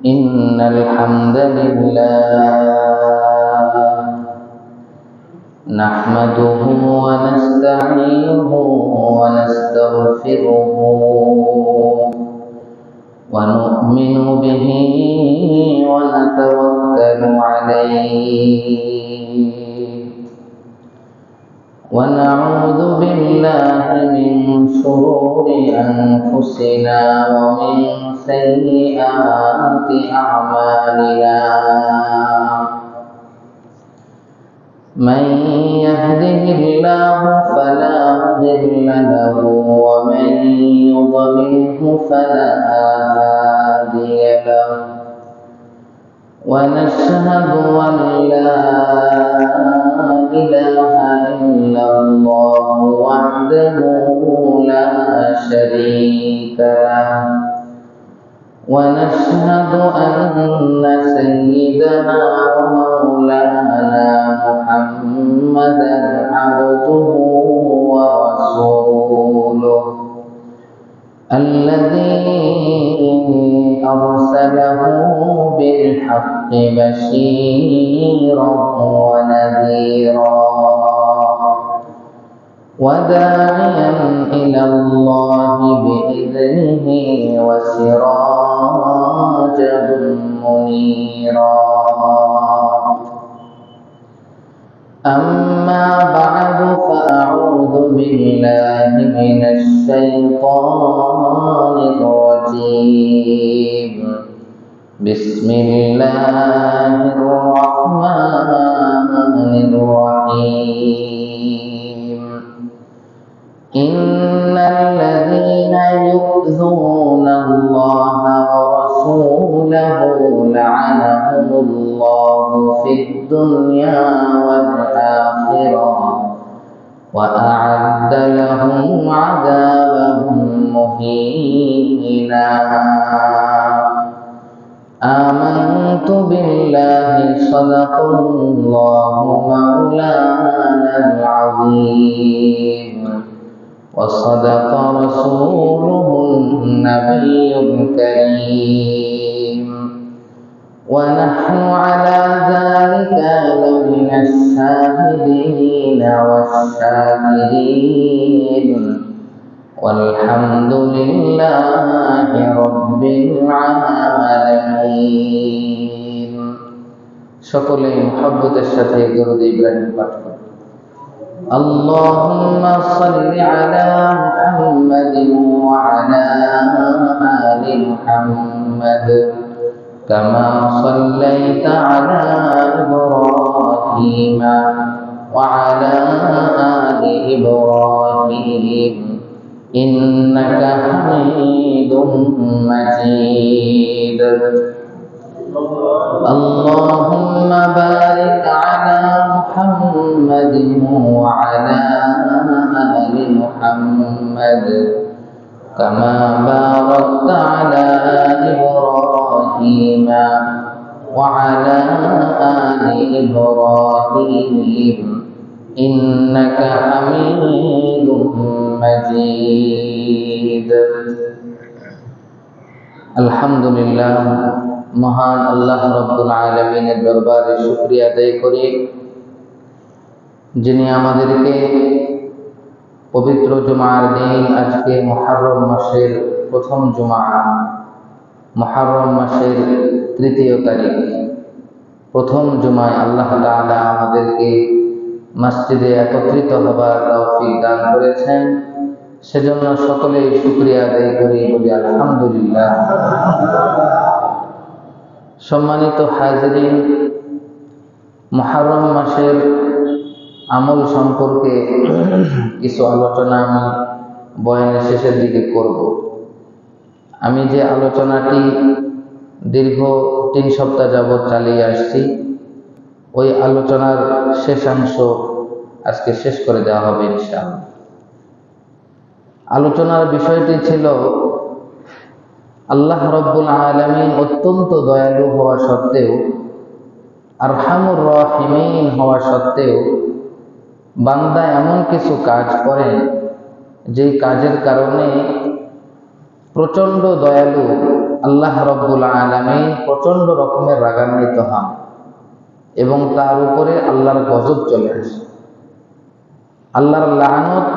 إن الحمد لله نحمده ونستعينه ونستغفره ونؤمن به ونتوكل عليه ونعوذ بالله من شرور أنفسنا ومن سيئات أعمالنا من يهده الله فلا مضل له ومن يضلله فلا هادي له ونشهد أن لا إله إلا الله وحده لا شريك له ونشهد أن سيدنا ومولانا محمدا عبده ورسوله الذي أرسله بالحق بشيرا ونذيرا وداعيا إلى الله بإذنه وسراجا منيرا أما بعد فأعوذ بالله من الشيطان الرجيم بسم الله الرحمن الرحيم إن الذين يؤذون الله ورسوله لعنهم الله في الدنيا والآخرة وأعد لهم عذابا مهينا آمنت بالله صدق الله مولانا العظيم وصدق رسوله النبي الكريم ونحن على ذلك لمن الشاهدين والشاكرين والحمد لله رب العالمين সকলে মুহাব্বতের সাথে দরুদ ইব্রাহিম পাঠ করুন اللهم صل على محمد وعلى آل محمد كما صليت على إبراهيم وعلى آل إبراهيم إنك حميد مجيد اللهم بارك على محمد وعلى آل محمد كما باركت على إبراهيم وعلى آل إبراهيم إنك حميد مجيد الحمد لله মহান আল্লাহ রাব্বুল আলামিনের দরবারে শুকরিয়া আদায় করি যিনি আমাদেরকে পবিত্র জুমার দিন আজকে মুহররম মাসের প্রথম জুমা মুহররম মাসের তৃতীয় তারিখ প্রথম জুমায় আল্লাহ তাআলা আমাদেরকে মসজিদে একত্রিত হবার তৌফিক দান করেছেন সেজন্য সকলেই শুকরিয়া আদায় করি বলি আলহামদুলিল্লাহ সম্মানিত হাজিরিন মুহররম মাসের আমল সম্পর্কে কিছু আলোচনা আমি বয়ানের শেষের দিকে করব আমি যে আলোচনাটি দীর্ঘ 3 সপ্তাহ যাবৎ চালিয়ে আসছি ওই আলোচনার শেষাংশ আজকে শেষ করে দেওয়া হবে ইনশাআল্লাহ আলোচনার বিষয়টি ছিল আল্লাহ রাব্বুল আলামিন অত্যন্ত দয়ালু হওয়া সত্ত্বেও আরহামুর রাহিমিন হওয়া সত্ত্বেও বান্দা এমন কিছু কাজ করেন যেই কাজের কারণে প্রচন্ড দয়ালু আল্লাহ রাব্বুল আলামিন প্রচন্ড রকমের রাগান্বিত হন এবং তার উপরে আল্লাহর গজব চলে আসে। আল্লাহর লানত,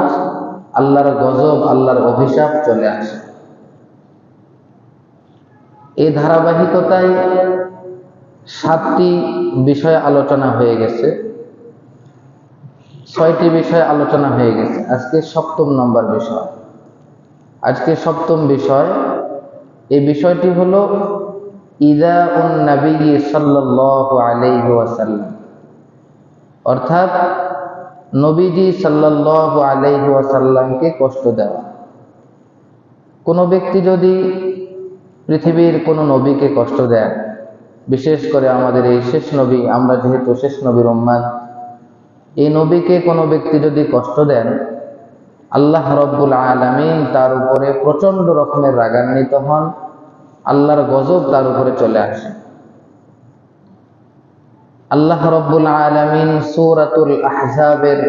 আল্লাহর গজব, আল্লাহর অভিশাপ চলে আসে। এই ধারাবাহিকতায় 7টি বিষয় আলোচনা হয়ে গেছে, 6টি বিষয় আলোচনা হয়ে গেছে। আজকে 7ম নম্বর বিষয়। আজকে 7ম বিষয়। এই বিষয়টি হলো ইযাউন নবী সাল্লাল্লাহু আলাইহি ওয়াসাল্লাম, অর্থাৎ নবীজি সাল্লাল্লাহু আলাইহি ওয়াসাল্লামকে কষ্ট দেওয়া। কোনো ব্যক্তি যদি পৃথিবীর কোনো নবীকে কষ্ট দেয়, বিশেষ করে আমাদের এই শেষ নবী, আমরা যেহেতু শেষ নবীর উম্মত, এই নবীকে কোনো ব্যক্তি যদি কষ্ট দেন, আল্লাহ রাব্বুল আলামিন তার উপরে প্রচন্ড রকমের রাগান্বিত হন, আল্লাহর গজব তার উপরে চলে আসে। আল্লাহ রাব্বুল আলামিন সূরাতুল আহজাবের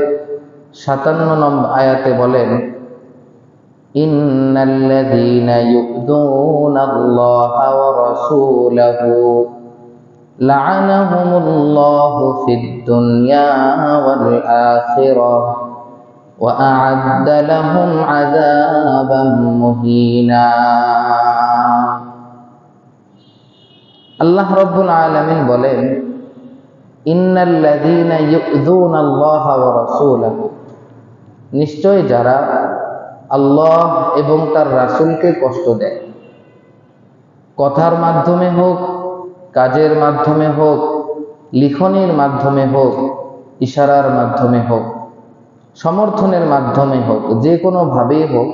57 নম্বর আয়াতে বলেন, ইন্নাল্লাযীনা ইউযুনাল্লাহা ওয়া রাসূলাহু লা'আনাহুমুল্লাহু ফিদ দুনিয়া ওয়াল আখিরাহ ওয়া আ'আদ্দা লাহুম আযাবাম মুহিনা। আল্লাহ রাব্বুল আলামিন বলেন, ইন্নাল্লাযীনা ইউযুনাল্লাহা ওয়া রাসূলাহু, নিশ্চয় যারা আল্লাহ এবং তার রাসূলকে কষ্ট দেয়, কথার মাধ্যমে হোক, কাজের মাধ্যমে হোক, লিখনের মাধ্যমে হোক, ইশারার মাধ্যমে হোক, সমর্থনের মাধ্যমে হোক, যে কোনো ভাবেই হোক,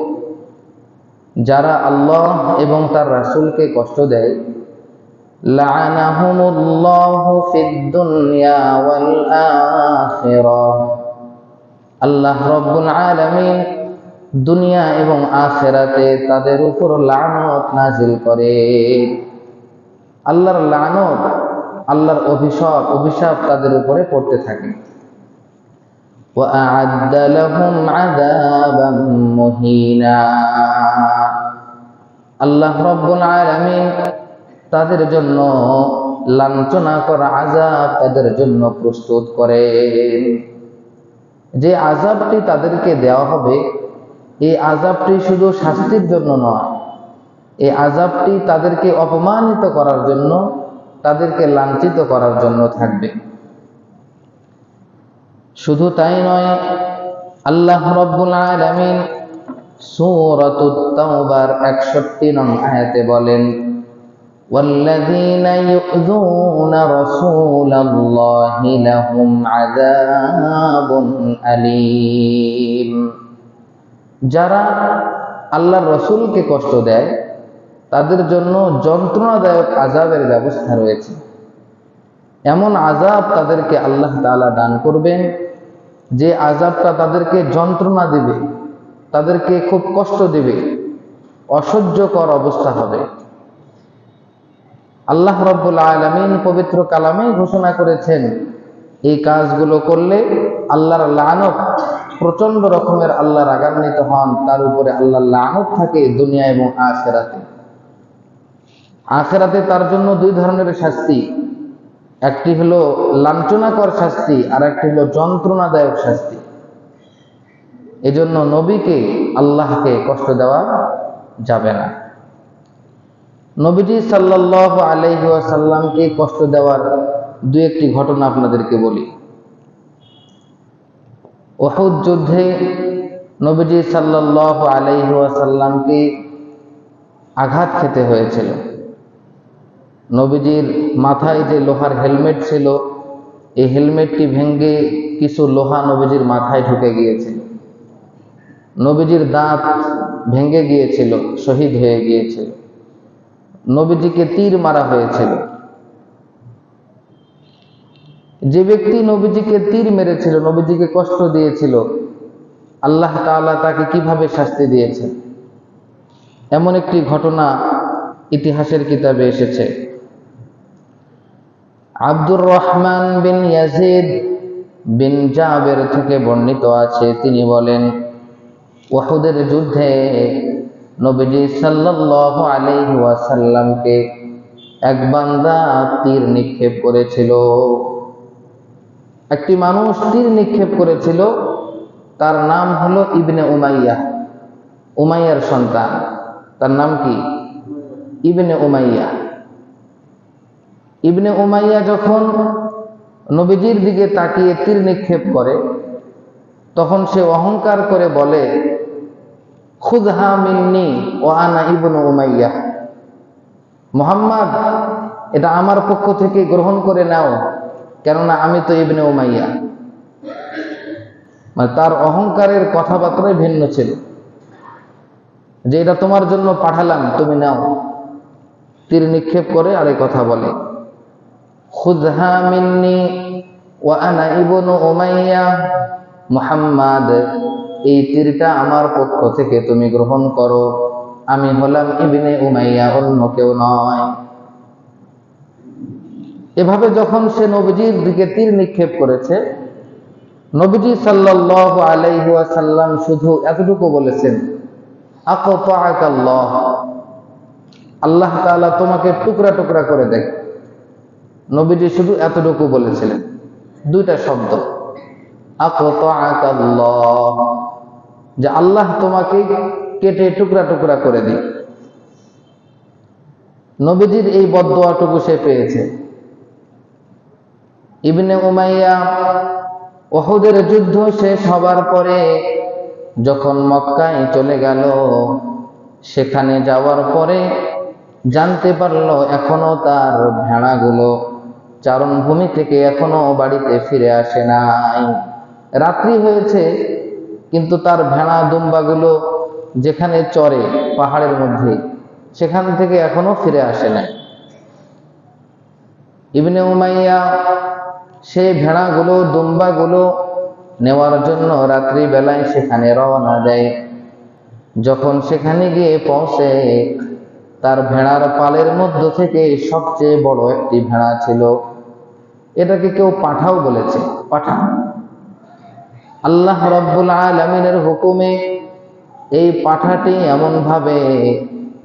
যারা আল্লাহ এবং তার রাসূলকে কষ্ট দেয়, লা'আনাহুমুল্লাহু ফিদ দুনিয়া ওয়াল আখিরাহ, আল্লাহ রাব্বুল আলামিন দুনিয়া এবং আখিরাতে তাদের উপর লানত নাজিল করে। আল্লাহর লানত, আল্লাহর অভিশাপ তাদের উপরে পড়তে থাকে। ওয়া আ'আদ্দা লাহুম আযাবাম মুহিনা, আল্লাহ রাব্বুল আলামিন তাদের জন্য লাঞ্ছনা করা আযাব তাদের জন্য প্রস্তুত করেন। যে আযাবটি তাদেরকে দেওয়া হবে, এই আযাবটি শুধু শাস্তির জন্য নয়, এই আযাবটি তাদেরকে অপমানিত করার জন্য, তাদেরকে লাঞ্ছিত করার জন্য থাকবে। শুধু তাই নয়, আল্লাহ রাব্বুল আলামিন সূরাতুত তাওবার 61 নং আয়াতে বলেন, ওয়াল্লাযীনা ইউযুনা রাসূলাল্লাহি লাহুম আযাবুন আলীম, যারা আল্লাহর রাসূলকে কষ্ট দেয় তাদের জন্য যন্ত্রণাদায়ক আযাবের ব্যবস্থা রয়েছে। এমন আযাব তাদেরকে আল্লাহ তাআলা দান করবেন যে আযাবটা তাদেরকে যন্ত্রণা দিবে, তাদেরকে খুব কষ্ট দিবে, অসহ্যকর অবস্থা হবে। আল্লাহ রাব্বুল আলামিন পবিত্র কালামে ঘোষণা করেছেন, এই কাজগুলো করলে আল্লাহর লানত, প্রচন্ড রকমের আল্লাহ রাগান্বিত হন, তার উপরে আল্লাহর লানত থাকে দুনিয়া এবং আখিরাতে। আখিরাতে তার জন্য 2 ধরনের শাস্তি, একটি হলো লাঞ্ছনাকর শাস্তি, আর একটি হলো যন্ত্রণাদায়ক শাস্তি। এজন্য নবীকে, আল্লাহকে কষ্ট দেওয়া যাবে না। নবীজি সাল্লাল্লাহু আলাইহি ওয়াসাল্লামকে কষ্ট দেওয়ার 2-1টি ঘটনা আপনাদেরকে বলি। উহুদ যুদ্ধে নবীজি সাল্লাল্লাহু আলাইহি ওয়াসাল্লামকে আঘাত খেতে হয়েছিল। নবীজির মাথায় যে লোহার হেলমেট ছিল, এই হেলমেটটি ভেঙে কিছু লোহা নবীজির মাথায় ঢুকে গিয়েছিল। নবীজির দাঁত ভেঙে গিয়েছিল, শহীদ হয়ে গিয়েছিল। নবীজিকে তীর মারা হয়েছিল। যে ব্যক্তি নবীজিকে তীর মেরেছিল, নবীজিকে কষ্ট দিয়েছিল, আল্লাহ তাআলা তাকে কিভাবে শাস্তি দিয়েছেন, এমন একটি ঘটনা ইতিহাসের কিতাবে এসেছে। আব্দুর রহমান বিন ইয়াজিদ বিন জাবের থেকে বর্ণিত আছে, তিনি বলেন, উহুদের যুদ্ধে নবীজি সাল্লাল্লাহু আলাইহি ওয়াসাল্লামকে এক বান্দা তীর নিক্ষেপ করেছিল। একটি মানুষ তীর নিক্ষেপ করেছিল, তার নাম হলো ইবনে উমাইয়া, উমাইয়ার সন্তান। তার নাম কি? ইবনে উমাইয়া। ইবনে উমাইয়া যখন নবীজির দিকে তাকিয়ে তীর নিক্ষেপ করে, তখন সে অহংকার করে বলে, খুযহা মিন্নি ওয়া আনা ইবনু উমাইয়া, মুহাম্মদ এটা আমার পক্ষ থেকে গ্রহণ করে নাও, কেননা আমি তো ইবনে উমাইয়া। মানে তার অহংকারের কথাবার্তাই ভিন্ন ছিল, যে এটা তোমার জন্য পাঠালাম, তুমি নাও। তীর নিক্ষেপ করে আরে কথা বলে, খুযহা মিন্নি ওয়া আনা ইবনু উমাইয়া, মুহাম্মদ এই তীরটা আমার পক্ষ থেকে তুমি গ্রহণ করো, আমি হলাম ইবনে উমাইয়া, অন্য কেউ নয়। এভাবে যখন সে নবীজির দিকে তীর নিক্ষেপ করেছে, নবীজি সাল্লাল্লাহু আলাইহি ওয়াসাল্লাম শুধু এতটুকু বলেছেন, আকতাআকাল্লাহ, আল্লাহ তাআলা তোমাকে টুকরা টুকরা করে দেয়। নবীজি শুধু এতটুকু বলেছিলেন, দুইটা শব্দ, আকতাআকাল্লাহ, যে আল্লাহ তোমাকে কেটে টুকরা টুকরা করে দিই। নবীজির এই বদদোয়াটুকু সে পেয়েছে। ইবনে উমাইয়া উহুদের যুদ্ধ শেষ হবার পরে যখন মক্কায় চলে গেল, সেখানে যাওয়ার পরে জানতে পারলো এখনো তার ভেড়াগুলো চারণভূমি থেকে এখনো বাড়িতে ফিরে আসে নাই। রাত্রি হয়েছে, কিন্তু তার ভেড়া দুম্বাগুলো যেখানে চরে পাহাড়ের মধ্যে, সেখান থেকে এখনো ফিরে আসে নাই। ইবনে উমাইয়া সেই ভেড়াগুলো দুম্বাগুলো নেওয়ার জন্য রাত্রি বেলায় সেখানে রওনা দেয়। যখন সেখানে গিয়ে পৌঁছে, তার ভেড়ার পালের মধ্য থেকে সবচেয়ে বড় একটি ভেড়া ছিল। এটাকে কেউ পাঠাও বলেছে, পাঠা। আল্লাহ রাব্বুল আলামিনের হুকুমে এই পাঠাটি এমন ভাবে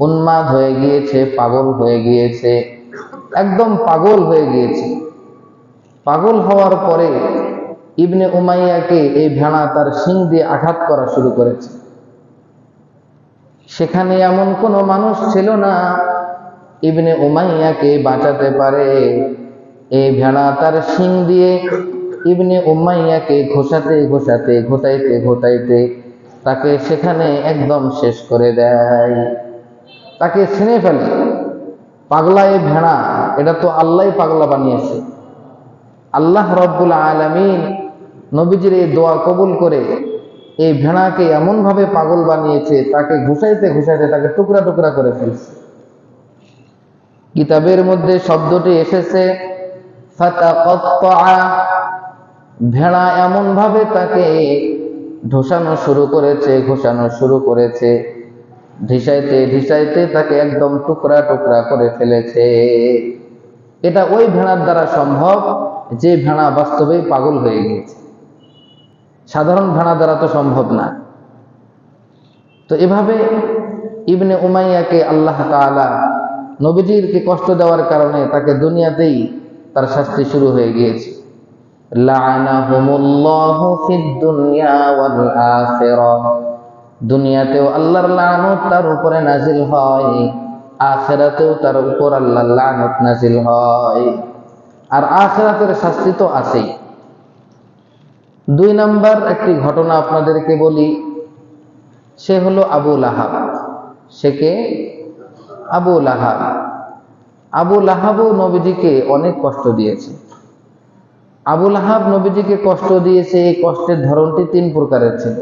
উন্মাদ হয়ে গিয়েছে, পাগল হয়ে গিয়েছে, একদম পাগল হয়ে গিয়েছে। পাগল হওয়ার পরে ইবনে উমাইয়াকে এই ভেড়া তার শিং দিয়ে আঘাত করা শুরু করেছে। সেখানে এমন কোনো মানুষ ছিল না ইবনে উমাইয়াকে বাঁচাতে পারে। এই ভেড়া তার শিং দিয়ে ইবনে উমাইয়াকে ঘোষাতে ঘোষাতে, ঘোটাইতে ঘোটাইতে তাকে সেখানে একদম শেষ করে দেয়, তাকে ছিঁড়ে ফেলে। পাগলা এই ভেড়া, এটা তো আল্লাহ পাগলা বানিয়েছে। আল্লাহ রাব্বুল আলামিন নবীজির এই দোয়া কবুল করে এই ভেড়াকে এমন ভাবে পাগল বানিয়েছে, তাকে ঘুষাইতে ঘুষাইতে তাকে টুকরা টুকরা করে ফেলছে। কিতাবের মধ্যে শব্দটি এসেছে ফাতাকাত্তা, ভেড়া এমন ভাবে তাকে ঢোসানো শুরু করেছে, ঘোষানো শুরু করেছে, ঢিসাইতে ঢিসাইতে তাকে একদম টুকরা টুকরা করে ফেলেছে। এটা ওই ভেড়ার দ্বারা সম্ভব যে ভেড়া বাস্তবেই পাগল হয়ে গিয়েছে, সাধারণ ভেড়া দ্বারা তো সম্ভব না। তো এভাবে ইবনে উমাইয়াকে আল্লাহ তাআলা নবীজিরকে কষ্ট দেওয়ার কারণে তাকে দুনিয়াতেই তার শাস্তি শুরু হয়ে গিয়েছে। লাআনাহুমুল্লাহু ফিদ দুনিয়া ওয়াল আখিরাহ, দুনিয়াতেও আল্লাহর লানত তার উপরে নাজিল হয়, আখিরাতেও তার উপর আল্লাহর লানত নাজিল হয়। আর আখিরাতের শাস্তি তো আছেই। 2 নাম্বার একটি ঘটনা আপনাদেরকে বলি, সে হলো আবু লাহাব। সে কে? আবু লাহাব। আবু লাহাবও নবীজিকে অনেক কষ্ট দিয়েছে। আবু লাহাব নবীজিকে কষ্ট দিয়েছে, এই কষ্টের ধরনটি 3 প্রকারের ছিল।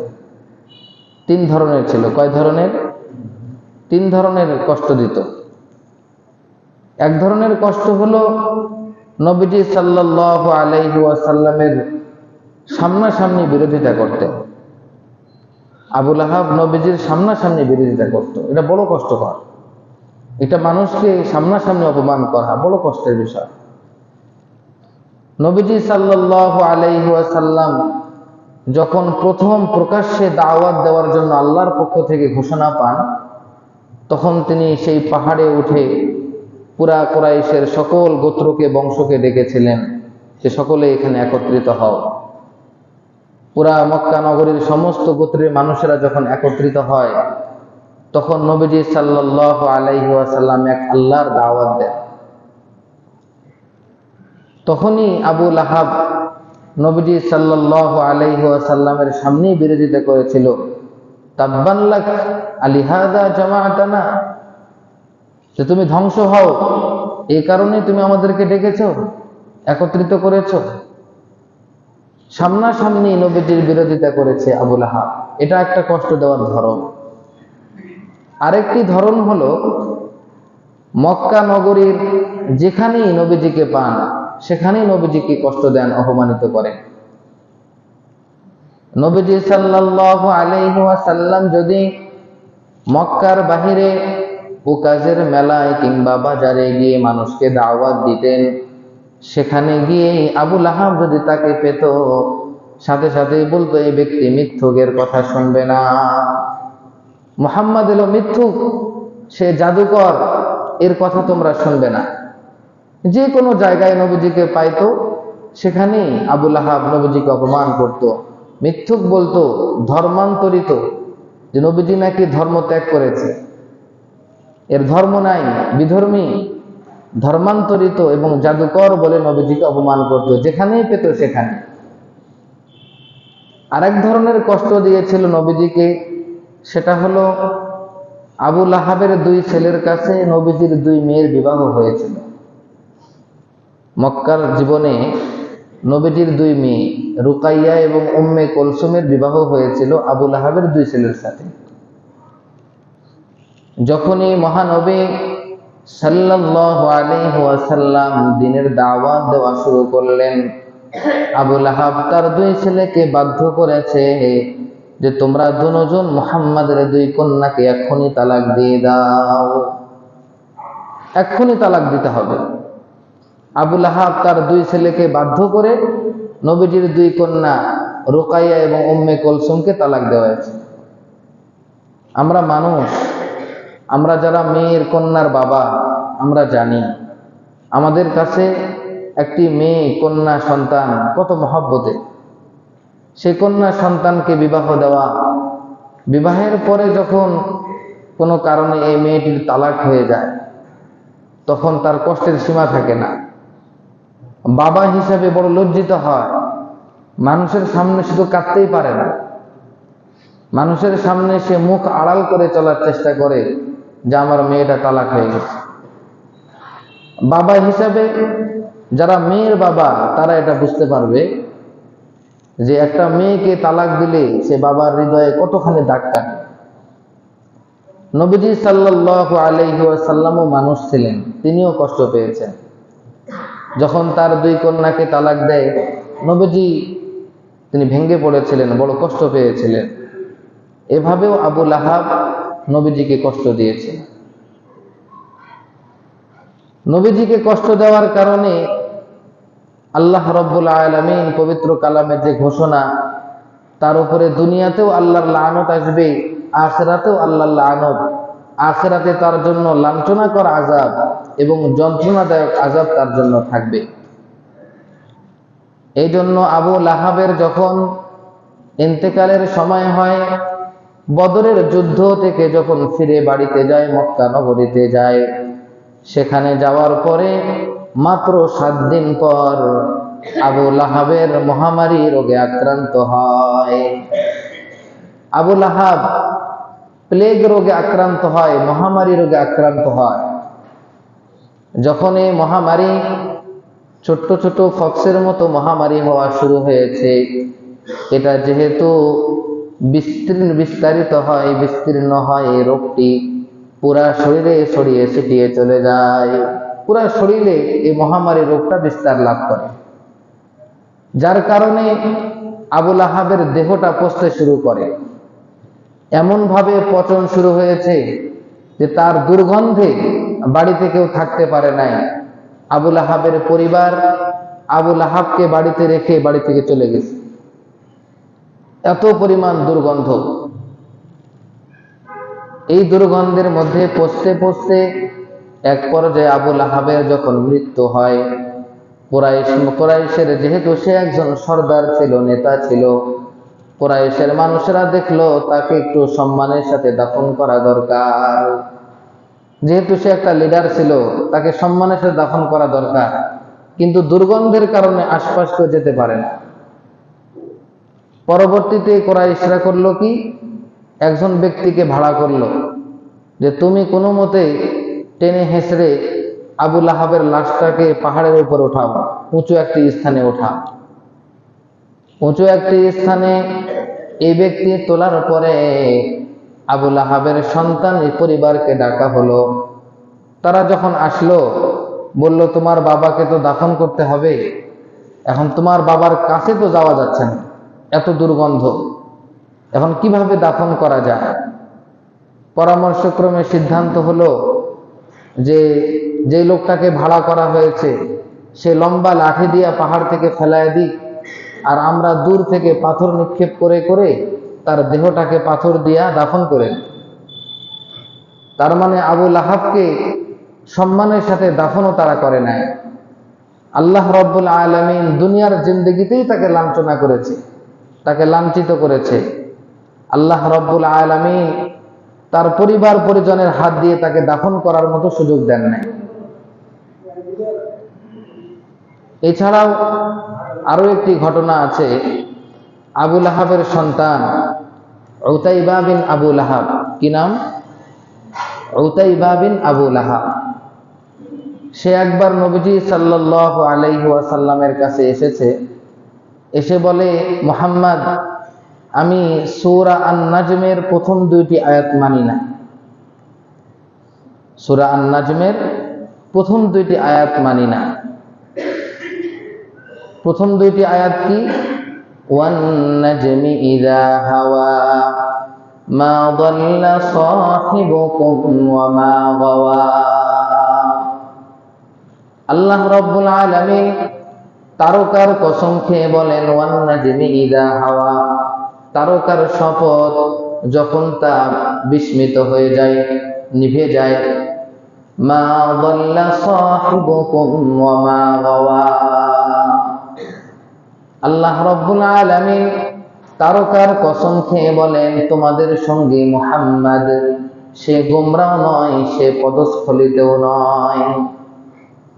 3 ধরনের ছিল। কয় ধরনের? 3 ধরনের কষ্ট দিত। এক ধরনের কষ্ট হলো নবীজি সাল্লাল্লাহু আলাইহি ওয়াসাল্লামের সামনাসামনি বিরোধিতা করতেন। আবু লাহাব নবীজির সামনাসামনি বিরোধিতা করত। এটা বড় কষ্টকর। এটা মানুষকে সামনাসামনি অপমান করা বড় কষ্টের বিষয়। নবীজি সাল্লাল্লাহু আলাইহি ওয়াসাল্লাম যখন প্রথম প্রকাশ্যে দাওয়াত দেওয়ার জন্য আল্লাহর পক্ষ থেকে ঘোষণা পান, তখন তিনি সেই পাহাড়ে উঠে পুরা কুরাইশের সকল গোত্রকে বংশকে ডেকেছিলেন যে সকলে এখানে একত্রিত হও। পুরা মক্কা নগরীর সমস্ত গোত্রের মানুষেরা যখন একত্রিত হয় তখন নবীজি সাল্লাল্লাহু আলাইহি ওয়াসাল্লাম এক আল্লাহর দাওয়াত দেন। তখনই আবু লাহাব নবীজি সাল্লাল্লাহু আলাইহি ওয়াসাল্লামের সামনেই বিরোধিতা করেছিল, তাব্বান লাক আলিহাযা জামাআতানা, যে তুমি ধ্বংস হও এই কারণে তুমি আমাদেরকে ডেকেছো, একত্রিত করেছো। সামনাসামনি নবীজির বিরোধিতা করেছে আবু লাহাব। এটা একটা কষ্ট দেওয়ার ধরন। আরেকটি ধরন হলো মক্কা নগরীর যেখানেই নবীজিকে পান সেখানেই নবীজিকে কষ্ট দেন, অপমানিত করেন। নবীজি সাল্লাল্লাহু আলাইহি ওয়াসাল্লাম যদি মক্কার বাহিরে কাজের মেলায় কিংবা বাজারে গিয়ে মানুষকে দাওয়াত দিতেন, সেখানে গিয়ে আবু লাহাব যদি তাকে পেত, সাথে সাথে বলতো এই ব্যক্তি মিথ্যুকের কথা শুনবে না, মুহাম্মদ এলো মিথ্যুক, সে জাদুকর, এর কথা তোমরা শুনবে না। যে কোনো জায়গায় নবীজিকে পাইতো সেখানেই আবু লাহাব নবীজিকে অপমান করত, মিথ্যুক বলতো, ধর্মান্তরিত, যে নবীজি নাকি ধর্ম ত্যাগ করেছে, এর ধর্ম নাই, বিধর্মী, ধর্মান্তরিত এবং জাদুকর বলে নবীজিকে অপমান করত যেখানেই পেত সেখানে। আরেক ধরনের কষ্ট দিয়েছিল নবীজিকে, সেটা হলো আবু লাহাবের দুই ছেলের কাছে নবীজির দুই মেয়ের বিবাহ হয়েছিল। মক্কার জীবনে নবীজির দুই মেয়ে রুকাইয়া এবং উম্মে কুলসুমের বিবাহ হয়েছিল আবু লাহাবের দুই ছেলের সাথে। যখনই মহানবী সাল্লাল্লাহু আলাইহি ওয়াসাল্লাম দ্বীনের দাওয়াত দেওয়া শুরু করলেন, আবু লাহাব তার দুই ছেলেকে বাধ্য করেছে যে তোমরা দুজন মুহাম্মাদের দুই কন্যাকে এক্ষুনি তালাক দিয়ে দাও, এক্ষুনি তালাক দিতে হবে। আবু লাহাব তার দুই ছেলেকে বাধ্য করে নবীজির দুই কন্যা রুকাইয়া এবং উম্মে কুলসুমকে তালাক দেওয়া হয়েছে। আমরা মানুষ, আমরা যারা মেয়ের কন্যার বাবা, আমরা জানি আমাদের কাছে একটি মেয়ে কন্যা সন্তান কত মহব্বতে। সেই কন্যা সন্তানকে বিবাহ দেওয়া, বিবাহের পরে যখন কোনো কারণে এই মেয়েটির তালাক হয়ে যায় তখন তার কষ্টের সীমা থাকে না। বাবা হিসাবে বড় লজ্জিত হয়, মানুষের সামনে শুধু কাঁদতেই পারে না, মানুষের সামনে সে মুখ আড়াল করে চলার চেষ্টা করে যে আমার মেয়েটা তালাক হয়ে গেছে। বাবা হিসাবে যারা মেয়ের বাবা তারা এটা বুঝতে পারবে যে একটা মেয়েকে তালাক দিলে সে বাবার হৃদয়ে কতখানি দাগ কাটে। নবীজি সাল্লাল্লাহু আলাইহি ওয়াসাল্লামও মানুষ ছিলেন, তিনিও কষ্ট পেয়েছেন। যখন তার দুই কন্যাকে তালাক দেয় নবীজি তিনি ভেঙে পড়েছিলেন, বড় কষ্ট পেয়েছিলেন। এভাবেও আবু লাহাব নবীজিকে কষ্ট দিয়েছে। নবীজিকে কষ্ট দেওয়ার কারণে আল্লাহ রাব্বুল আলামিন পবিত্র কালামের যে ঘোষণা, তার উপরে দুনিয়াতেও আল্লাহর লানত আসবে, আখিরাতেও আল্লাহর লানত। আখিরাতে তার জন্য লাঞ্ছনাকর আযাব এবং যন্ত্রণাদায়ক আযাব তার জন্য থাকবে। এই জন্য আবু লাহাবের যখন ইন্তেকালের সময় হয়, বদরের যুদ্ধ থেকে যখন ফিরে বাড়িতে যায়, মক্কা নগরীতে যায়, সেখানে যাওয়ার পরে মাত্র 7 দিন পর আবু লাহাবের মহামারী রোগে আক্রান্ত হয়। আবু লাহাব প্লেগ রোগে আক্রান্ত হয়, মহামারী রোগে আক্রান্ত হয়। যখন এই মহামারী ছোট্ট ছোট ফক্সের মতো মহামারী হওয়া শুরু হয়েছে, এটা যেহেতু বিস্তারিত হয়, বিস্তীর্ণ হয়, এই রোগটি পুরা শরীরে ছড়িয়ে ছিটিয়ে চলে যায়। পুরা শরীরে এই মহামারী রোগটা বিস্তার লাভ করে, যার কারণে আবু লাহাবের দেহটা পচতে শুরু করে। এমন ভাবে পচন শুরু হয়েছে যে তার দুর্গন্ধে বাড়িতে কেউ থাকতে পারে নাই। আবু লাহাবের পরিবার আবু লাহাবকে বাড়িতে রেখে বাড়ি থেকে চলে গেছে, এত পরিমাণ দুর্গন্ধ। এই দুর্গন্ধের মধ্যে পচতে পচতে এক পর্যায়ে আবু লাহাবের যখন মৃত্যু হয়, কুরাইশের যেহেতু সে একজন সর্দার ছিল, নেতা ছিল, কুরাইশের মানুষেরা দেখলো তাকে একটু সম্মানের সাথে দাফন করা দরকার। যেহেতু সে একটা লিডার ছিল, তাকে সম্মানের সাথে দাফন করা দরকার, কিন্তু দুর্গন্ধের কারণে আশপাশ কেউ যেতে পারে না। পরবর্তীতে কুরাইশরা করলো কি, একজন ব্যক্তিকে ভাড়া করলো যে তুমি কোনো মতে টেনে হেঁচড়ে আবু লাহাবের লাশটাকে পাহাড়ের উপর ওঠাও, উঁচু একটি স্থানে ওঠাও। উঁচু একটি স্থানে এই ব্যক্তি তোলার পরে আবু লাহাবের সন্তান এই পরিবারকে ডাকা হলো। তারা যখন আসলো, বলল তোমার বাবাকে তো দাফন করতে হবে, এখন তোমার বাবার কাছে তো যাওয়া যাচ্ছে না, এত দুর্গন্ধ, এখন কিভাবে দাফন করা যায়? পরামর্শক্রমে সিদ্ধান্ত হলো যে লোকটাকে ভাড়া করা হয়েছে সে লম্বা লাঠি দিয়া পাহাড় থেকে ফেলায় দিই, আর আমরা দূর থেকে পাথর নিক্ষেপ করে করে তার দেহটাকে পাথর দিয়া দাফন করে দিই। তার মানে আবু লাহাবকে সম্মানের সাথে দাফনও তারা করে নাই। আল্লাহ রাব্বুল আলামিন দুনিয়ার জিন্দেগিতেই তাকে লাঞ্ছনা করেছে, তাকে লাঞ্ছিত করেছে। আল্লাহ রাব্বুল আলামিন তার পরিবার পরিজনের হাত দিয়ে তাকে দাফন করার মতো সুযোগ দেন নাই। এছাড়াও আরো একটি ঘটনা আছে। আবু লাহাবের সন্তান উতাইবা বিন আবু লাহাব, কি নাম? উতাইবা বিন আবু লাহাব। সে একবার নবীজি সাল্লাল্লাহু আলাইহি ওয়াসাল্লামের কাছে এসেছে, এসে বলে, মুহাম্মদ, আমি সূরা আন-নাজমের প্রথম দুইটি আয়াত মানি না। সূরা আন-নাজমের প্রথম দুইটি আয়াত মানি না। প্রথম দুইটি আয়াত কি? ওয়ান নাজমি ইযা হাওয়া মা দাল্লা সাহিবুকুম ওয়া মা গাওয়া। আল্লাহ রাব্বুল আলামিন তারকার কসম খেয়ে বলেন, ওয়ান নাজমি ইযা হাওয়া, তারকার শপথ যখন তা বিস্মিত হয়ে যায়, নিভে যায়। মা দাল্লা সাহিবুকুম ওয়া মা গাওয়া। আল্লাহ রাব্বুল আলামিন তারকার কসম খেয়ে বলেন, তোমাদের সঙ্গী মুহাম্মদ সে গোমরাও নয়, সে পদস্খলিতও নয়।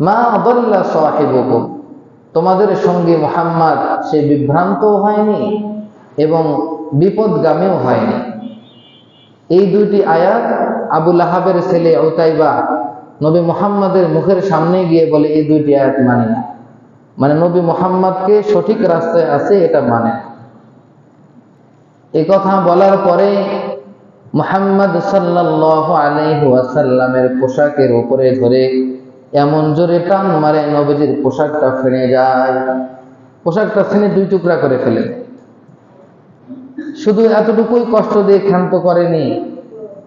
মা দাল্লা সাহিবুকুম, তোমাদের সঙ্গী মুহাম্মদ সে বিভ্রান্তও হয়নি এবং বিপদগামীও হয়নি। এই দুইটি আয়াত আবু লাহাবের ছেলে উতাইবা নবী মুহাম্মাদের মুখের সামনে গিয়ে বলে, এই দুইটি আয়াত মানি না, মানে নবী মুহাম্মদকে সঠিক রাস্তায় আছে এটা মানে। এই কথা বলার পরে মুহাম্মদ সাল্লাল্লাহু আলাইহি ওয়াসাল্লামের পোশাকের উপরে ধরে এমন জোরে টান মারে নবীজির পোশাকটা ফেটে যায়, পোশাকটা ছিঁড়ে দুই টুকরা করে ফেলে। শুধু এতটুকুই কষ্ট দিয়ে ক্ষান্ত করেনি,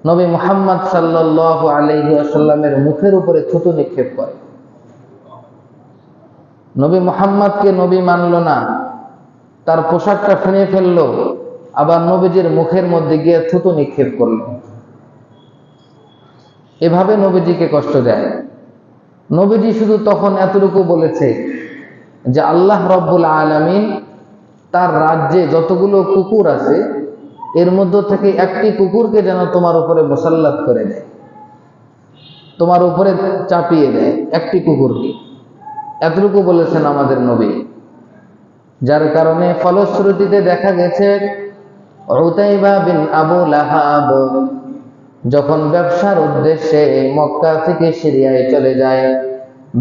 নবী মুহাম্মদ সাল্লাল্লাহু আলাইহি ওয়াসাল্লামের মুখের উপরে থুতু নিক্ষেপ করে। নবী মুহাম্মদকে নবী মানল না, তার পোশাকটা ফেলে ফেললো, আবার নবীজির মুখের মধ্যে গিয়ে থুতু নিক্ষেপ করলো। এভাবে নবীজিকে কষ্ট দেয়। নবীজি শুধু তখন এতটুকু বলেছে যে আল্লাহ রাব্বুল আলামিন তার রাজ্যে যতগুলো কুকুর আছে এর মধ্য থেকে একটি কুকুরকে যেন তোমার উপরে মুসাল্লাত করে দেয়, তোমার উপরে চাপিয়ে দেয়, একটি কুকুরকে। এতটুকু বলেছেন আমাদের নবী। যার কারণে ফলশ্রুতিতে দেখা গেছে উতাইবা বিন আবু লাহাব যখন ব্যবসার উদ্দেশ্যে মক্কা থেকে সিরিয়ায় চলে যায়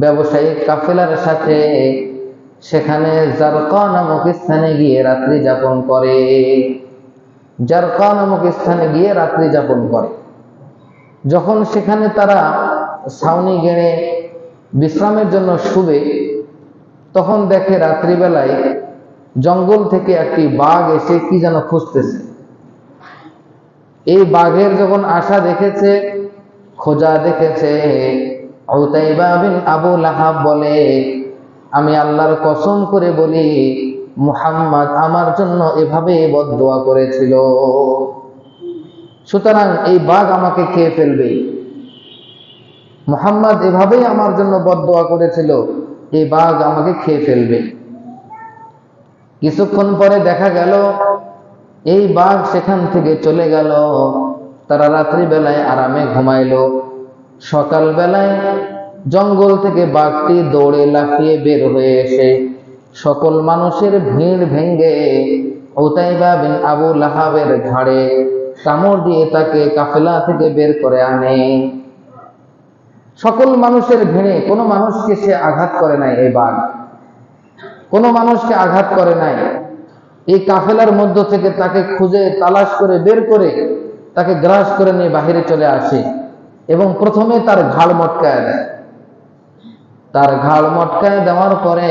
ব্যবসায়িক কাফেলার সাথে, সেখানে জারকা নামক স্থানে গিয়ে রাত্রি যাপন করে। জারকা নামক স্থানে গিয়ে রাত্রি যাপন করে। যখন সেখানে তারা ছাউনি গেড়ে বিশ্রামের জন্য শুবে, তখন দেখে রাত্রিবেলায় জঙ্গল থেকে একটি বাঘ এসে কি যেন খুঁজতেছে। এই বাঘের যখন আশা দেখেছে, খোঁজা দেখেছে, উতাইবা বিন আবু লাহাব বলে, আমি আল্লাহর কসম করে বলি মুহাম্মদ আমার জন্য এভাবে বদদুয়া করেছিল। সুতরাং এই বাঘ আমাকে খেয়ে ফেলবে। মুহাম্মদ এভাবেই আমার জন্য বদদোয়া করেছিল, এই বাঘ আমাকে খেয়ে ফেলবে। কিছুক্ষণ পরে দেখা গেল এই বাঘ সেখান থেকে চলে গেল। তারা রাত্রিবেলায় আরামে ঘুমাইলো। সকালবেলায় জঙ্গল থেকে বাঘটি দৌড়ে লাফিয়ে বের হয়ে এসে সকল মানুষের ভিড় ভেঙ্গে উতাইবা বিন আবু লাহাবের ঘাড়ে কামড় দিয়ে তাকে কাফেলা থেকে বের করে আনে। সকল মানুষের ভিড়ে কোনো মানুষকে সে আঘাত করে নাই। এই বাঘ কোনো মানুষকে আঘাত করে নাই। এই কাফেলার মধ্য থেকে তাকে খুঁজে তালাশ করে বের করে তাকে গ্রাস করে নিয়ে বাহিরে চলে আসে এবং প্রথমে তার ঘাড় মটকায় দেয়। তার ঘাড় মটকায় দেওয়ার পরে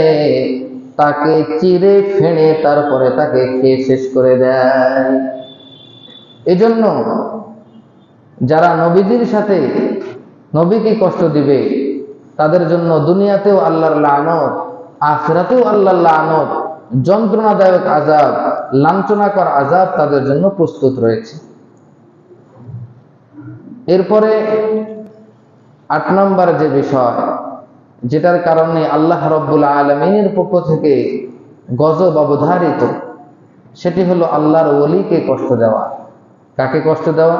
তাকে চিরে ফেড়ে তারপরে তাকে খেয়ে শেষ করে দেয়। এজন্য যারা নবীজির সাথে নবীকে কষ্ট দিবে তাদের জন্য দুনিয়াতেও আল্লাহর লানত, আখিরাতেও আল্লাহর লানত, যন্ত্রণাদায়ক আযাব, লাঞ্ছনাকর আযাব তাদের জন্য প্রস্তুত রয়েছে। এরপরে ৮ নম্বর যে বিষয়, যেটার কারণে আল্লাহ রাব্বুল আলামিনের পক্ষ থেকে গজব অবধারিত, সেটি হলো আল্লাহর ওলিকে কষ্ট দেওয়া। কাকে কষ্ট দেওয়া?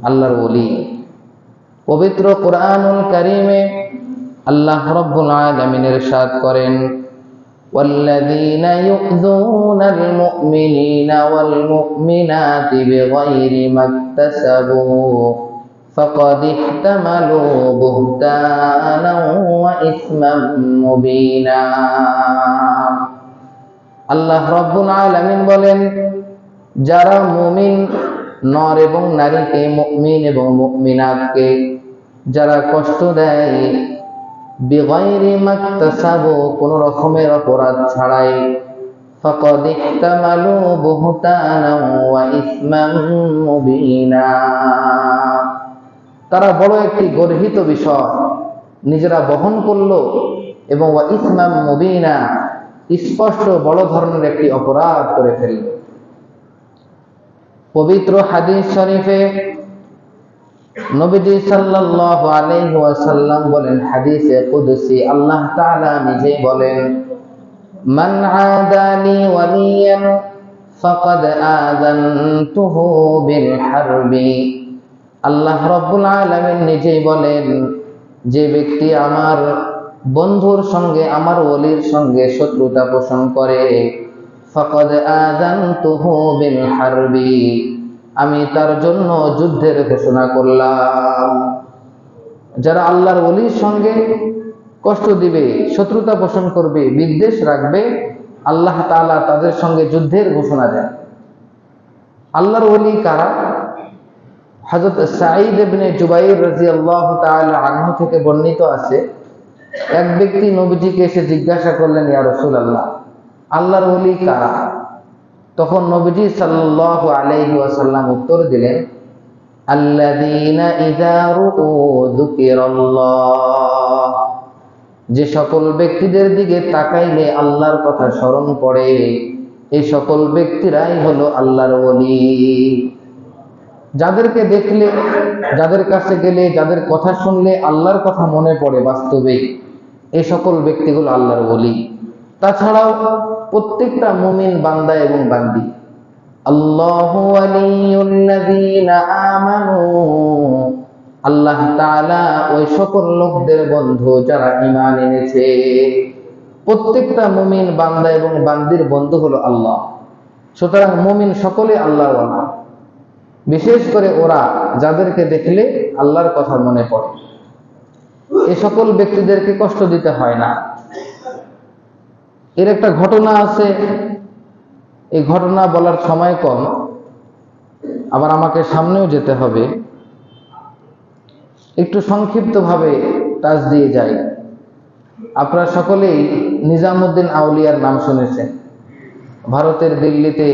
আল্লাহর ওলি। পবিত্র কোরআনুল কারীমে আল্লাহ রাব্বুল আলামিন ইরশাদ করেন, والذين يؤذون المؤمنين والمؤمنات بغير ما اكتسبوا فقد احتملوا بهتانا وإثما مبينا। আল্লাহ রাব্বুল আলামিন বলেন, যারা মুমিন নর এবং নারীকে, মুমিন এবং মুমিনাতকে যারা কষ্ট দেয় বিগাইরি মাকতাসাবু, কোন রকমের অপরাধ ছাড়াই, ফাকাদ ইহতামালু বুহতানান ওয়া ইসমান মুবিনা, তারা বড় একটি গর্হিত বিষয় নিজেরা বহন করলো এবং ওয়া ইসমান মুবিনা, স্পষ্ট বড় ধরনের একটি অপরাধ করে ফেলল। পবিত্র হাদিস শরীফে নবীজি সাল্লাল্লাহু আলাইহি ওয়াসাল্লাম বলেন, হাদিসে কুদসি আল্লাহ তাআলা নিজেই বলেন, মান আদালি ওয়ালিয়ান ফাকাদ আযানতুহু বিল হারবি। আল্লাহ রাব্বুল আলামিন নিজেই বলেন, যে ব্যক্তি আমার বন্ধুর সঙ্গে, আমার ওলির সঙ্গে শত্রুতা পোষণ করে, ফাকাদ আযানতুহু বিল হারবি, আমি তার জন্য যুদ্ধের ঘোষণা করলাম। যারা আল্লাহর ওলির সঙ্গে কষ্ট দিবে, শত্রুতা পোষণ করবে, বিদ্বেষ রাখবে, আল্লাহ তাআলা তাদের সঙ্গে যুদ্ধের ঘোষণা দেন। আল্লাহর ওলি কারা? হযরত সাঈদ ইবনে জুবাইর রাদিয়াল্লাহু তাআলা আনহু থেকে বর্ণিত আছে, এক ব্যক্তি নবীজিকে এসে জিজ্ঞাসা করলেন, ইয়া রাসূলুল্লাহ, আল্লাহর ওলি কারা? তখন নবীজি সাল্লাল্লাহু আলাইহি ওয়াসাল্লাম উত্তর দিলেন, আল্লাযীনা ইযা রুউ যুকিরাল্লাহ, যে সকল ব্যক্তিদের দিকে তাকাইলে আল্লাহর কথা স্মরণ পড়ে, এই সকল ব্যক্তিরাই হলো আল্লাহর ওলি। যাদেরকে দেখলে, যাদের কাছে গেলে, যাদের কথা শুনলে আল্লাহর কথা মনে পড়ে বাস্তবে, এই সকল ব্যক্তিগুলো আল্লাহর ওলি। তাছাড়াও প্রত্যেকটা মুমিন বান্দা এবং বান্দি, আল্লাহু ওয়ালিয়ুল্লাযীনা আমানু, আল্লাহ তাআলা ওই সকল লোকদের বন্ধু যারা ঈমান এনেছে। প্রত্যেকটা মুমিন বান্দা এবং বান্দির বন্ধু হলো আল্লাহ। সুতরাং মুমিন সকলে আল্লাহর ওয়ালি, বিশেষ করে ওরা যাদেরকে দেখলে আল্লাহর কথা মনে পড়ে। এই সকল ব্যক্তিদেরকে কষ্ট দিতে হয় না। এর একটা ঘটনা আছে, এই ঘটনা বলার সময় কম, আবার আমাকে সামনেও যেতে হবে, একটু সংক্ষিপ্তভাবে টাচ দিয়ে যাই। আপনারা সকলেই নিজামুদ্দিন আউলিয়ার নাম শুনেছেন। ভারতের দিল্লিতে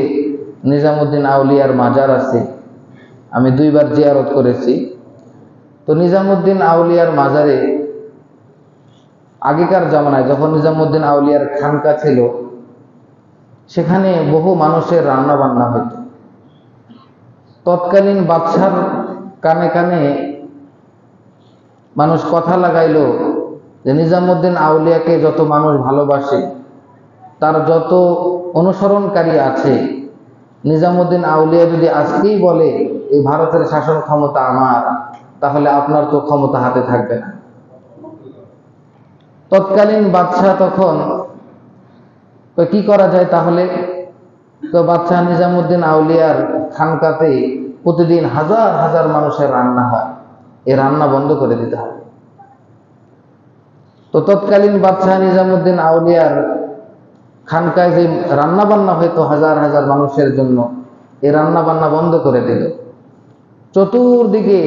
নিজামুদ্দিন আউলিয়ার মাজার আছে, আমি 2 বার জিয়ারত করেছি। তো নিজামুদ্দিন আউলিয়ার মাজারে আগেকার জামানায় যখন নিজামুদ্দিন আউলিয়ার খানকা ছিল, সেখানে বহু মানুষের রান্না বান্না হতো। তৎকালীন বাদশার কানে কানে মানুষ কথা লাগাইল যে নিজামুদ্দিন আউলিয়াকে যত মানুষ ভালোবাসে, তার যত অনুসরণকারী আছে, নিজামুদ্দিন আউলিয়া যদি আজকেই বলে এই ভারতের শাসন ক্ষমতা আমার, তাহলে আপনার তো ক্ষমতা হাতে থাকবে না। তৎকালীন বাদশাহ তখন কি করা যায় তাহলে? তো বাদশাহ নিজামুদ্দিন আউলিয়ার খানকাতে প্রতিদিন হাজার হাজার মানুষের রান্না হয়, এই রান্না বন্ধ করে দিতে হবে। তো তৎকালীন বাদশাহ নিজামুদ্দিন আউলিয়ার খানকায় যে রান্না বান্না হয়তো হাজার হাজার মানুষের জন্য, এই রান্না বান্না বন্ধ করে দিল। চতুর্দিকে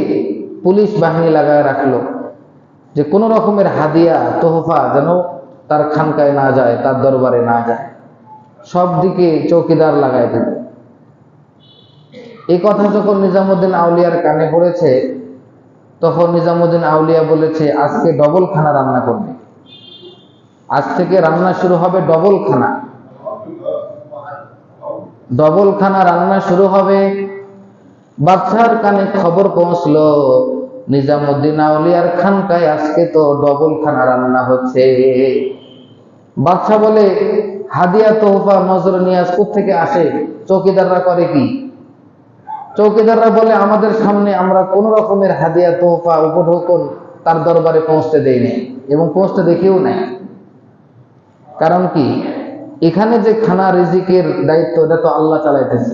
পুলিশ বাহিনী লাগায় রাখলো যে কোনো রকমের হাদিয়া তোহফা যেন তার খানকায় না যায়, তার দরবারে না যায়। সব দিকে চৌকিদার লাগায় দিল। এই কথা যখন নিজামুদ্দিন আউলিয়ার কানে পড়েছে, তখন নিজামুদ্দিন আউলিয়া বলেছে আজকে ডবল খানা রান্না করবে, আজ থেকে রান্না শুরু হবে ডবল খানা। ডবল খানা রান্না শুরু হবে। বাদশার কানে খবর পৌঁছলো নিজামুদ্দিন আউলিয়ার খানকায় আজকে তো ডবল খানা রান্না হচ্ছে। বাদশা বলে হাদিয়া তোহফা নজর নিয়াজ কোত্থেকে আসে? চৌকিদাররা করে কি? চৌকিদাররা বলে আমাদের সামনে আমরা কোন রকমের হাদিয়া তোহফা উপঢৌকন তার দরবারে পৌঁছতে দেয়নি এবং পৌঁছতে দেখেও নাই। কারণ কি? এখানে যে খানা রিজিকের দায়িত্ব, এটা তো আল্লাহ চালাইতেছে।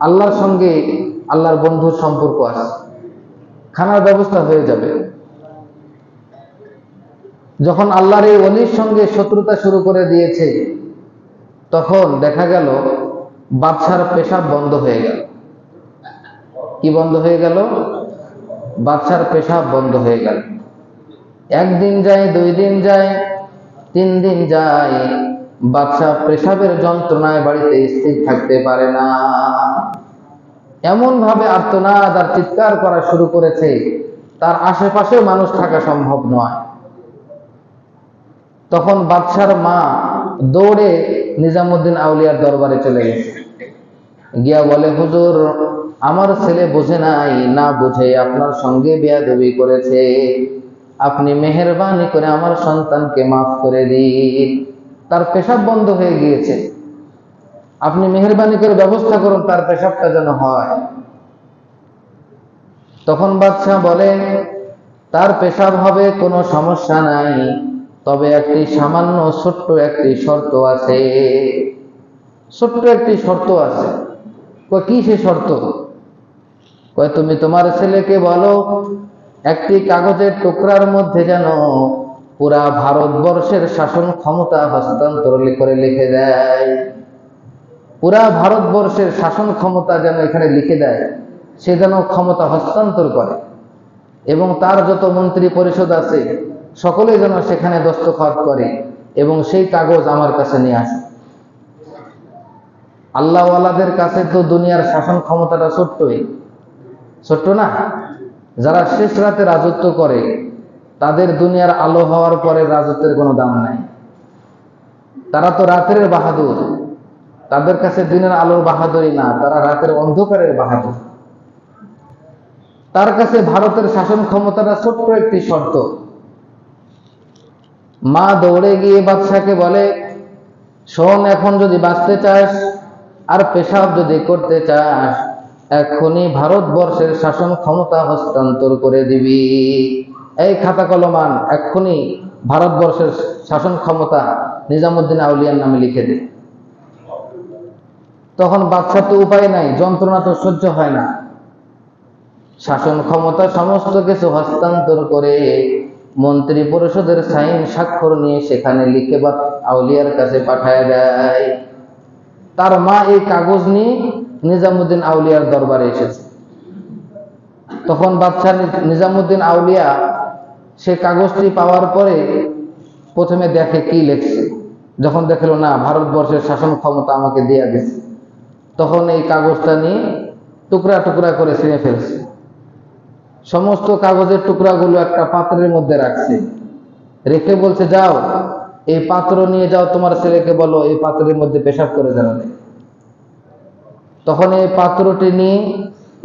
আল্লাহর সঙ্গে আল্লাহর বন্ধুর সম্পর্ক আছে, খানার ব্যবস্থা হয়ে যাবে। যখন আল্লাহর এই ওলির সঙ্গে শত্রুতা শুরু করে দিয়েছে, তখন দেখা গেল বাদশার পেশাব বন্ধ হয়ে গেল। কি বন্ধ হয়ে গেল? বাদশার পেশাব বন্ধ হয়ে গেল। একদিন যায়, 2 দিন যায়, 3 দিন যায়, বাদশা পেশাবের যন্ত্রণায় বাড়িতে স্থির থাকতে পারে না। এমন ভাবে আর্তনাদ আর চিৎকার করা শুরু করেছে, তার আশেপাশে মানুষ থাকা সম্ভব নয়। তখন বাদশার মা দৌড়ে নিজামুদ্দিন আউলিয়ার দরবারে চলে গেছে, গিয়া বলে হুজুর, আমার ছেলে বোঝে নাই, না বুঝে আপনার সঙ্গে বেয়াদবি করেছে, আপনি মেহেরবানি করে আমার সন্তানকে মাফ করে দিন, তার পেশাব বন্ধ হয়ে গিয়েছে, আপনি মেহেরবানি করে ব্যবস্থা করুন তার পেশাবটা যেন হয়। তখন বাদশা বলে তার পেশাব হবে, কোনো সমস্যা নাই, তবে একটি সামান্য ছোট্ট একটি শর্ত আছে। ছোট্ট একটি শর্ত আছে। কি সে শর্ত? কয় তুমি তোমার ছেলেকে বলো একটি কাগজের টুকরার মধ্যে যেন পুরা ভারতবর্ষের শাসন ক্ষমতা হস্তান্তর করে লিখে দেয়। পুরা ভারতবর্ষের শাসন ক্ষমতা যেন এখানে লিখে দেয়, সে যেন ক্ষমতা হস্তান্তর করে, এবং তার যত মন্ত্রী পরিষদ আছে সকলে যেন সেখানে দস্তখত করে, এবং সেই কাগজ আমার কাছে নিয়ে আসে। আল্লাহওয়ালাদের কাছে তো দুনিয়ার শাসন ক্ষমতাটা ছোট্টই, ছোট্ট না? যারা শেষ রাতে রাজত্ব করে তাদের দুনিয়ার আলো হওয়ার পরে রাজত্বের কোনো দাম নাই। তারা তো রাতের বাহাদুর, তাদের কাছে দিনের আলোর বাহাদুরি না, তারা রাতের অন্ধকারের বাহাদুর। তার কাছে ভারতের শাসন ক্ষমতাটা ছোট্ট একটি শর্ত। মা দৌড়ে গিয়ে বাদশাকে বলে, শোন, এখন যদি বাঁচতে চাস আর পেশাব যদি করতে চাস, এখনই ভারতবর্ষের শাসন ক্ষমতা হস্তান্তর করে দিবি। এই খাতা কলমান, এক্ষুনি ভারতবর্ষের শাসন ক্ষমতা নিজামুদ্দিন আউলিয়ার নামে লিখে দে। তখন বাদশার তো উপায় নাই, যন্ত্রণা তো সহ্য হয় না। শাসন ক্ষমতা সমস্ত কিছু হস্তান্তর করে মন্ত্রী পরিষদের সাইন স্বাক্ষর নিয়ে সেখানে লিখে বা আউলিয়ার কাছে পাঠায় দেয়। তার মা এই কাগজ নিয়ে নিজামুদ্দিন আউলিয়ার দরবারে এসেছে। তখন বাদশাহ নিজামুদ্দিন আউলিয়া সে কাগজটি পাওয়ার পরে প্রথমে দেখে কি লেখছে। যখন দেখলো না, ভারতবর্ষের শাসন ক্ষমতা আমাকে দেয়া গেছে, তখন এই কাগজটা নিয়ে টুকরা টুকরা করে ছিঁড়ে ফেলছে। সমস্ত কাগজের টুকরাগুলো একটা পাত্রের মধ্যে রাখছে, রেখে বলছে, যাও এই পাত্র নিয়ে যাও, তোমার ছেলেকে বলো এই পাত্রের মধ্যে পেশাব করে জানাবে। তখন এই পাত্রটি নিয়ে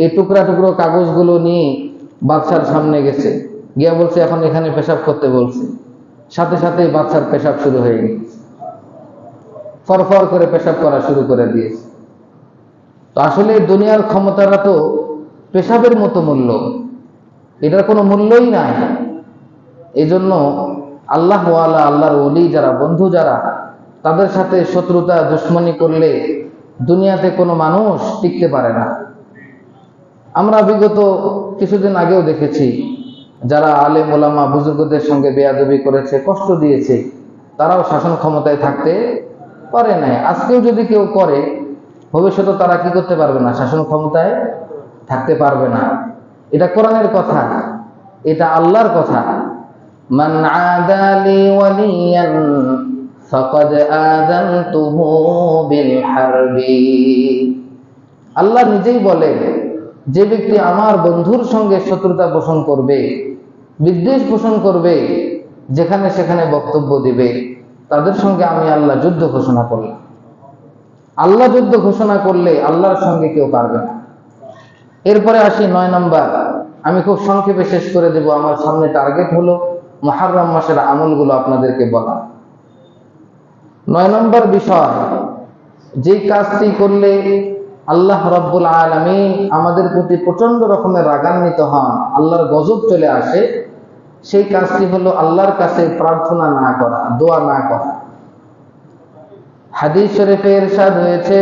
এই টুকরা টুকরো কাগজগুলো নিয়ে বাদশার সামনে গেছে, গিয়া বলছে এখন এখানে পেশাব করতে বলছে। সাথে সাথে বাদশার পেশাব শুরু হয়ে গেছে, ফরফর করে পেশাব করা শুরু করে দিয়েছে। তো আসলে দুনিয়ার ক্ষমতাটা তো পেশাবের মতো মূল্য, এটার কোনো মূল্যই নাই। এই জন্য আল্লাহ ওয়ালা, আল্লাহর ওলি যারা, বন্ধু যারা, তাদের সাথে শত্রুতা দুশ্মনী করলে দুনিয়াতে কোনো মানুষ টিকতে পারে না। আমরা বিগত কিছুদিন আগেও দেখেছি, যারা আলেম ওলামা বুজুর্গদের সঙ্গে বেয়াদবি করেছে, কষ্ট দিয়েছে, তারাও শাসন ক্ষমতায় থাকতে পারে নাই। আজকেও যদি কেউ করে, ভবিষ্যতে তারা কি করতে পারবে না? শাসন ক্ষমতায় থাকতে পারবে না। এটা কোরআনের কথা, এটা আল্লাহর কথা। মান আদালি ওয়ালিয়ান ফাকাদ আযানতুহু বিল হারবি। আল্লাহ নিজেই বলেন, যে ব্যক্তি আমার বন্ধুর সঙ্গে শত্রুতা পোষণ করবে, বিদ্বেষ পোষণ করবে, যেখানে সেখানে বক্তব্য দিবে, তাদের সঙ্গে আমি আল্লাহ যুদ্ধ ঘোষণা করলাম। আল্লাহ যুদ্ধ ঘোষণা করলে আল্লাহর সঙ্গে কেউ পারবে না। এরপরে আসি 9 নম্বর, আমি খুব সংক্ষেপে শেষ করে দেব। আমার সামনে টার্গেট হলো মুহররম মাসের আমলগুলো আপনাদেরকে বলা। 9 নম্বর বিষয়, যে কাজটি করলে আল্লাহ রাব্বুল আলামিন আমাদের প্রতি প্রচন্ড রকমের রাগান্বিত হন, আল্লাহর গজব চলে আসে, সেই কাজটি হলো আল্লাহর কাছে প্রার্থনা না করা, দোয়া না করা। হাদিস শরীফে ইরশাদ হয়েছে,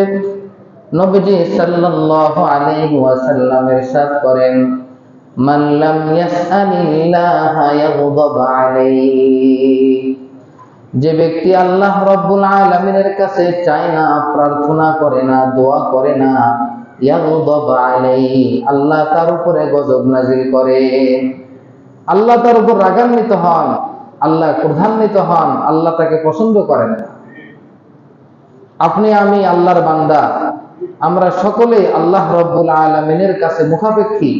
নবীজি সাল্লাল্লাহু আলাইহি ওয়াসাল্লাম ইরশাদ করেন, মান লাম ইয়াসআলিল্লাহা ইয়াগদাব আলাইহি। যে ব্যক্তি আল্লাহ রাব্বুল আলামিনের কাছে চায় না, প্রার্থনা করে না, দোয়া করে না, ইয়াগদাব আলাইহি, আল্লাহ তার উপরে গজব নাযিল করে, আল্লাহ তার উপর রাগান্বিত হন, আল্লাহ ক্রোধান্বিত হন, আল্লাহ তাকে পছন্দ করেন না। আপনি আমি আল্লাহর বান্দা, আমরা সকলে আল্লাহ রাব্বুল আলামিনের কাছে মুখাপেক্ষী।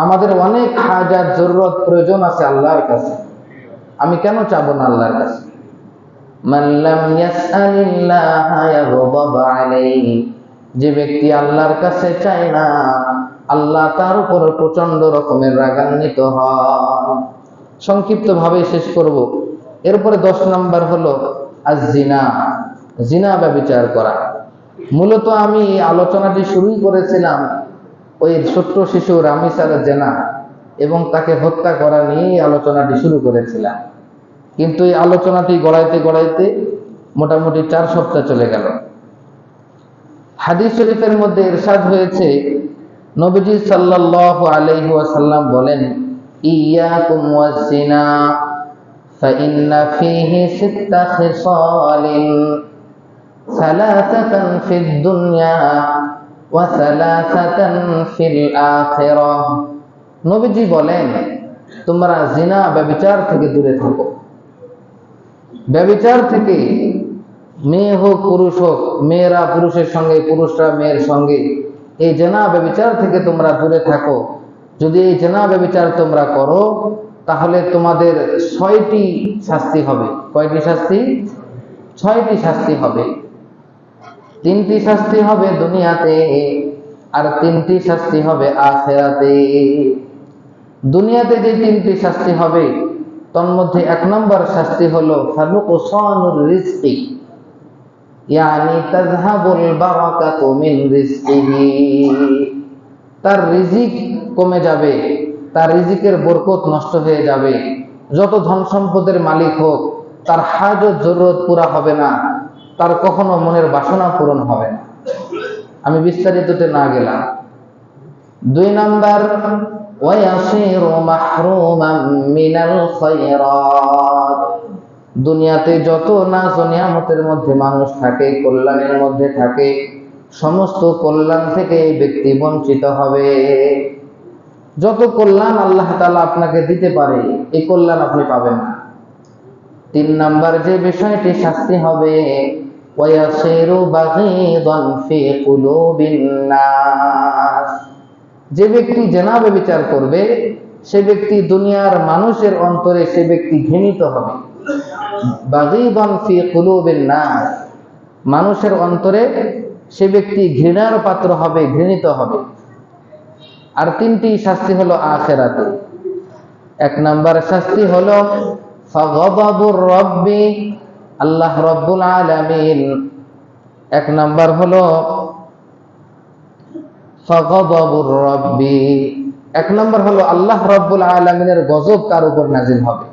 আমাদের অনেক হাজাত, জরুরত, প্রয়োজন আছে আল্লাহর কাছে। আমি কেন চাবো না আল্লাহর কাছে? মান লাম ইয়াসআলিল্লাহা ইয়াগদাব আলাইহি, যে ব্যক্তি আল্লাহর কাছে চায় না, আল্লাহ তার উপর প্রচন্ড রকমের রাগান্বিত হন। সংক্ষিপ্ত ভাবে শেষ করব। এরপরে 10 নম্বর হলো আজ-জিনা, জিনা ব্যভিচার করা। মূলত আমি এই আলোচনাটি শুরুই করেছিলাম ওই ছোট্ট শিশু রামিসার জেনা এবং তাকে হত্যা করা নিয়ে আলোচনাটি শুরু করেছিলাম, কিন্তু এই আলোচনাটি গড়াইতে গড়াইতে মোটামুটি 4 সপ্তাহ চলে গেল। হাদিস শরীফের মধ্যে ইরশাদ হয়েছে, নবীজি সাল্লাল্লাহু আলাইহি ওয়াসাল্লাম বলেন, ইয়াকুম ওয়াজ-জিনা ফাইন্না ফীহি সিত্তা খিসালিন সালাসাতান ফিদ দুনিয়া ওয়া সালাসাতান ফিল আখিরাহ। নবীজি বলেন, তোমরা জিনা ব্যভিচার থেকে দূরে থাকো। ব্যভিচার থেকে, মেয়ে হোক পুরুষ হোক, মেয়েরা পুরুষের সঙ্গে, পুরুষরা মেয়ের সঙ্গে, এই জিনা ব্যভিচার থেকে তোমরা দূরে থাকো। যদি এই জিনা ব্যভিচার তোমরা করো, তাহলে তোমাদের 6টি শাস্তি হবে। কয়টি শাস্তি? 6টি শাস্তি হবে। 3টি শাস্তি হবে দুনিয়াতে, আর 3টি শাস্তি হবে আখিরাতে। দুনিয়াতে যে 3টি শাস্তি হবে, তন্মধ্যে 1 নম্বর শাস্তি হলো ফানুকসানুর রিজকি, ইয়ানি তাযহাবুল বারাকাতু মিন রিজকিহি। তার রিজিক কমে যাবে, তার রিজিকের বরকত নষ্ট হয়ে যাবে। যত ধন সম্পদের মালিক হোক, তার হাজত জরুরত পুরা হবে না, তার কখনো মনের বাসনা পূরণ হবে না। আমি বিস্তারিততে না গেলাম। 2 নাম্বার, ওয়ায়াসিরু মাহরুমান মিনাল খায়রাত। দুনিয়াতে যত নাজ ও নিয়ামতের মধ্যে মানুষ থাকে, কল্যাণের মধ্যে থাকে, সমস্ত কল্যাণ থেকে এই ব্যক্তি বঞ্চিত হবে। যত কল্যাণ আল্লাহ তাআলা আপনাকে দিতে পারে, এই কল্যাণ আপনি পাবেন না। 3 নাম্বার যে বিষয়টি শাস্তি হবে, ওয়ায়াসিরু বাগীদান ফি কুলুবিন নাস। যে ব্যক্তি জিনা ব্যভিচার করবে, সে ব্যক্তি দুনিয়ার মানুষের অন্তরে সে ব্যক্তি ঘৃণিত হবে। বাগীদান ফি কুলুবিন নাস, মানুষের অন্তরে সে ব্যক্তি ঘৃণার পাত্র হবে, ঘৃণিত হবে। আর তিনটি শাস্তি হলো আখিরাতে। এক নাম্বার শাস্তি হলো ফাগাদাবুর রাব্বি, আল্লাহ রাব্বুল আলামিন। এক নাম্বার হলো ফাগাদাবুর রাব্বি, এক নাম্বার হলো আল্লাহ রাব্বুল আলামিনের গজব তার উপর নাজিল হবে।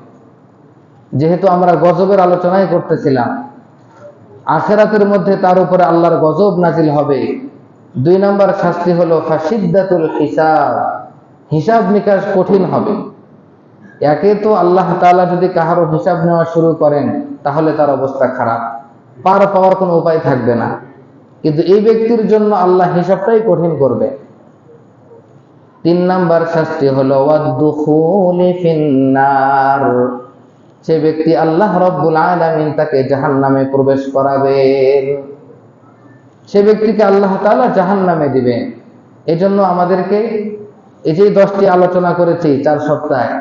যেহেতু আমরা গজবের আলোচনাই করতেছিলাম, আখিরাতের মধ্যে তার উপরে আল্লাহর গজব নাজিল হবে। দুই নাম্বার শাস্তি হলো ফাশিদ্দাতুল হিসাব, হিসাব নিকাশ কঠিন হবে। একে তো আল্লাহ তাআলা যদি কাহারও হিসাব নেওয়া শুরু করেন তাহলে তার অবস্থা খারাপ, পার পাওয়ার কোনো উপায় থাকবে না। কিন্তু এই ব্যক্তির জন্য আল্লাহ হিসাবটাই কঠিন করবে। তিন নাম্বার শাস্তি হলো ওয়াদদুখুলি ফিন্নার, সে ব্যক্তি আল্লাহ রাব্বুল আলামিন তাকে জাহান্নামে প্রবেশ করাবেন, সে ব্যক্তিকে আল্লাহ তাআলা জাহান্নামে দিবেন। এজন্য আমাদেরকে এই যে 10টি আলোচনা করেছি 4 সপ্তাহে,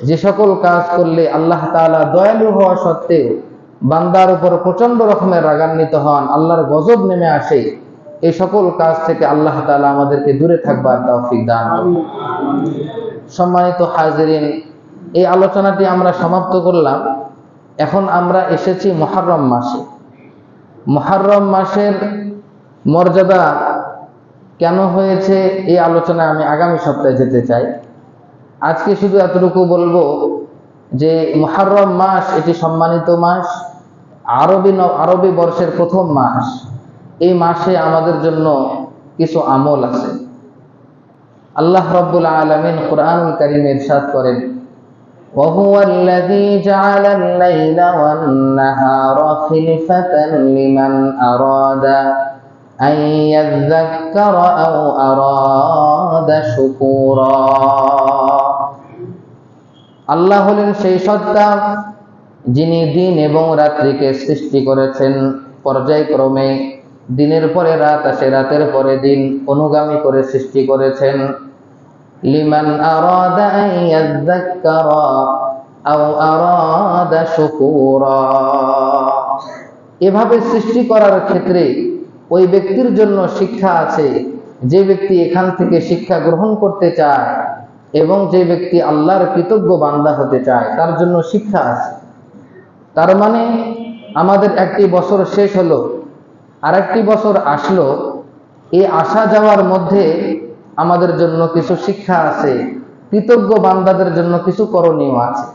যে সকল কাজ করলে আল্লাহ তাআলা দয়ালু হওয়া সত্ত্বেও বান্দার উপর প্রচন্ড রকমের রাগান্বিত হন, আল্লাহর গজব নেমে আসে, এই সকল কাজ থেকে আল্লাহ তাআলা আমাদেরকে দূরে থাকবার তৌফিক দান করুন। সম্মানিত হাজিরিন, এই আলোচনাটি আমরা সমাপ্ত করলাম। এখন আমরা এসেছি মুহররম মাসে। মুহররম মাসের মর্যাদা কেন হয়েছে এই আলোচনায় আমি আগামী সপ্তাহে যেতে চাই। আজকে শুধু এতটুকু বলবো যে মুহররম মাস এটি সম্মানিত মাস, আরবি বর্ষের প্রথম মাস। এই মাসে আমাদের জন্য কিছু আমল আছে। আল্লাহ রাব্বুল আলামিন কুরআনুল কারীমে ইরশাদ করেন, وهو الذي جعل الليل والنهار خلفة لمن أراد أن يذكر أو أراد شكورا। আল্লাহ হলেন সেই সত্তা যিনি দিন এবং রাত্রিকে সৃষ্টি করেছেন পর্যায়ক্রমে। দিনের পরে রাত আসে, রাতের পরে দিন অনুগামী করে সৃষ্টি করেছেন। লিমান আরাদা আন ইয়াযাক্কারা আও আরাদা শুকুরা, এভাবে সৃষ্টি করার ক্ষেত্রে ওই ব্যক্তির জন্য শিক্ষা আছে, যে ব্যক্তি এখান থেকে শিক্ষা গ্রহণ করতে চায় এবং যে ব্যক্তি আল্লাহর কৃতজ্ঞ বান্দা হতে চায় তার জন্য শিক্ষা আছে। তার মানে আমাদের একটি বছর শেষ হলো, আর একটি বছর আসলো, এই আসা যাওয়ার মধ্যে আমাদের জন্য কিছু শিক্ষা আছে, কৃতজ্ঞ বান্দাদের জন্য কিছু করণীয় আছে।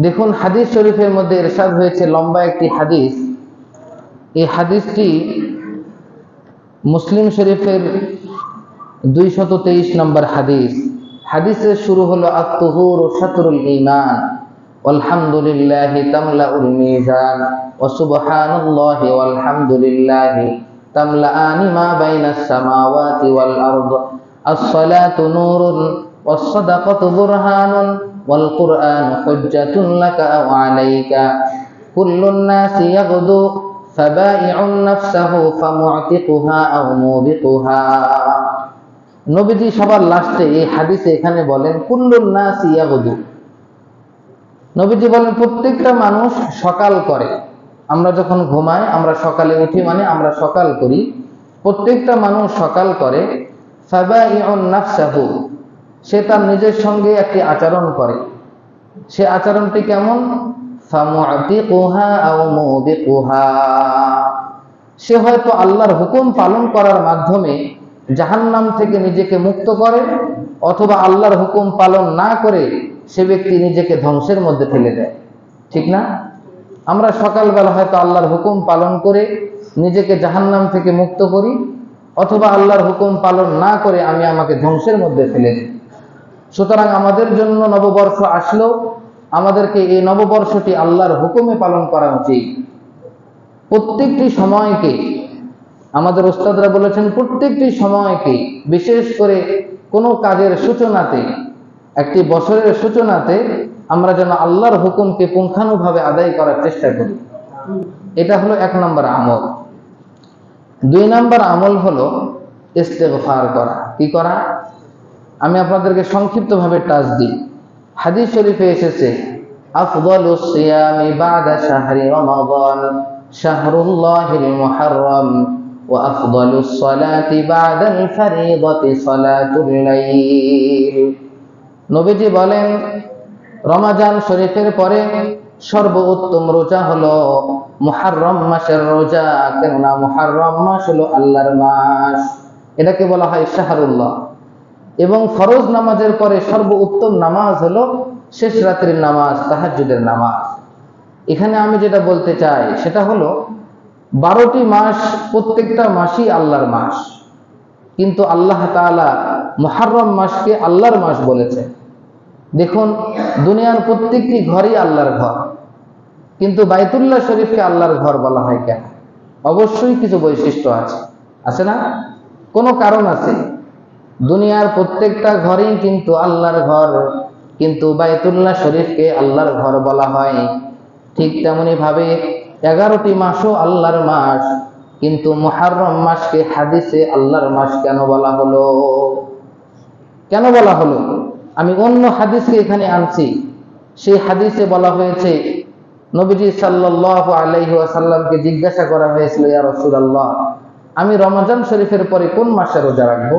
দেখুন, হাদিস শরীফের মধ্যে ইরশাদ হয়েছে, লম্বা একটি হাদিস। এই হাদিসটি মুসলিম শরীফের 223 নম্বর হাদিস। হাদিসের শুরু হলো আত-তুহুরু শাতরুল ঈমান, আলহামদুলিল্লাহি তামলাউল মিজান, ওয়া সুবহানাল্লাহি ওয়ালহামদুলিল্লাহি তামলাআনি মা বাইনাস সামাওয়াতি ওয়াল আরদ, আস-সালাতু নূরুন ওয়াস-সাদাকাতু বুরহানুন ওয়াল কুরআনু হুজ্জাতুন লাকা আও আলাইকা, কুল্লুন নাসি ইয়াগদু ফাবাইউন নাফসাহু ফামু'তিকুহা আও মুবিকুহা। নবীজি সবার লাস্টে এই হাদিসে এখানে বলেন কুল্লুন নাসি ইয়াগদু। নবীজি বলেন প্রত্যেকটা মানুষ সকাল করে। আমরা যখন ঘুমাই, আমরা সকালে উঠি মানে আমরা সকাল করি। প্রত্যেকটা মানুষ সকাল করে। ফাবাইউন নাফসাহু, সে তার নিজের সঙ্গে একটি আচরণ করে। সে আচরণটি কেমন? ফামু'তিকুহা আও মুবিকুহা, সে হয়তো আল্লাহর হুকুম পালন করার মাধ্যমে জাহান্নাম থেকে নিজেকে মুক্ত করে, অথবা আল্লাহর হুকুম পালন না করে সে ব্যক্তি নিজেকে ধ্বংসের মধ্যে ফেলে দেয়। ঠিক না? আমরা সকালবেলা হয়তো আল্লাহর হুকুম পালন করে নিজেকে জাহান্নাম থেকে মুক্ত করি, অথবা আল্লাহর হুকুম পালন না করে আমি আমাকে ধ্বংসের মধ্যে ফেলে দিই। সুতরাং আমাদের জন্য নববর্ষ আসলো, আমাদেরকে এই নববর্ষটি আল্লাহর হুকুমে পালন করা উচিত। প্রত্যেকটি সময়কে, আমাদের ওস্তাদরা বলেছেন, প্রত্যেকটি সময়কে, বিশেষ করে কোনো কাজের সূচনাতে, একটি বছরের সূচনাতে আমরা যেন আল্লাহর হুকুমকে পুঙ্খানুভাবে আদায় করার চেষ্টা করি। এটা হলো 1 নম্বর আমল। 2 নম্বর আমল হলো ইস্তেগফার করা। কি করা? আমি আপনাদেরকে সংক্ষিপ্তভাবে টাচ দিই। হাদিস শরীফে এসেছে, আফদালুস সিয়ামি বাদা শাহরি রমাদান শাহরুল্লাহিল মুহাররম وأفضل الصلاة بعد الفريضة صلاة الليل। নবীজি বলেন রমজান শরীফের পরে সর্বোত্তম রোজা হলো মুহররম মাসের রোজা। কেননা মুহররম মাস হলো আল্লাহর মাস, এটাকে বলা হয় শাহরুল্লাহ। এবং ফরজ নামাজের পরে সর্বোত্তম নামাজ হলো শেষ রাত্রির নামাজ, তাহাজ্জুদের নামাজ। এখানে আমি যেটা বলতে চাই সেটা হলো 12টি মাস, প্রত্যেকটা মাসই আল্লাহর মাস, কিন্তু আল্লাহ তাআলা মুহররম মাসকে আল্লাহর মাস বলেছে। দেখুন, দুনিয়ার প্রত্যেকটি ঘরই আল্লাহর ঘর, কিন্তু বাইতুল্লাহ শরীফকে আল্লাহর ঘর বলা হয় কেন? অবশ্যই কিছু বৈশিষ্ট্য আছে না? কোনো কারণ আছে। দুনিয়ার প্রত্যেকটা ঘরই কিন্তু আল্লাহর ঘর, কিন্তু বাইতুল্লাহ শরীফকে আল্লাহর ঘর বলা হয়। ঠিক তেমনি ভাবে 11টি মাসও আল্লাহর মাস, কিন্তু মুহররম মাসকে হাদিসে আল্লাহর মাস কেন বলা হলো? কেন বলা হলো? আমি অন্য হাদিসকে এখানে আনছি। সেই হাদিসে বলা হয়েছে, নবীজি সাল্লাল্লাহু আলাইহি ওয়াসাল্লামকে জিজ্ঞাসা করা হয়েছিল, ইয়া রাসূলুল্লাহ, আমি রমজান শরীফের পরে কোন মাসে রোজা রাখবো?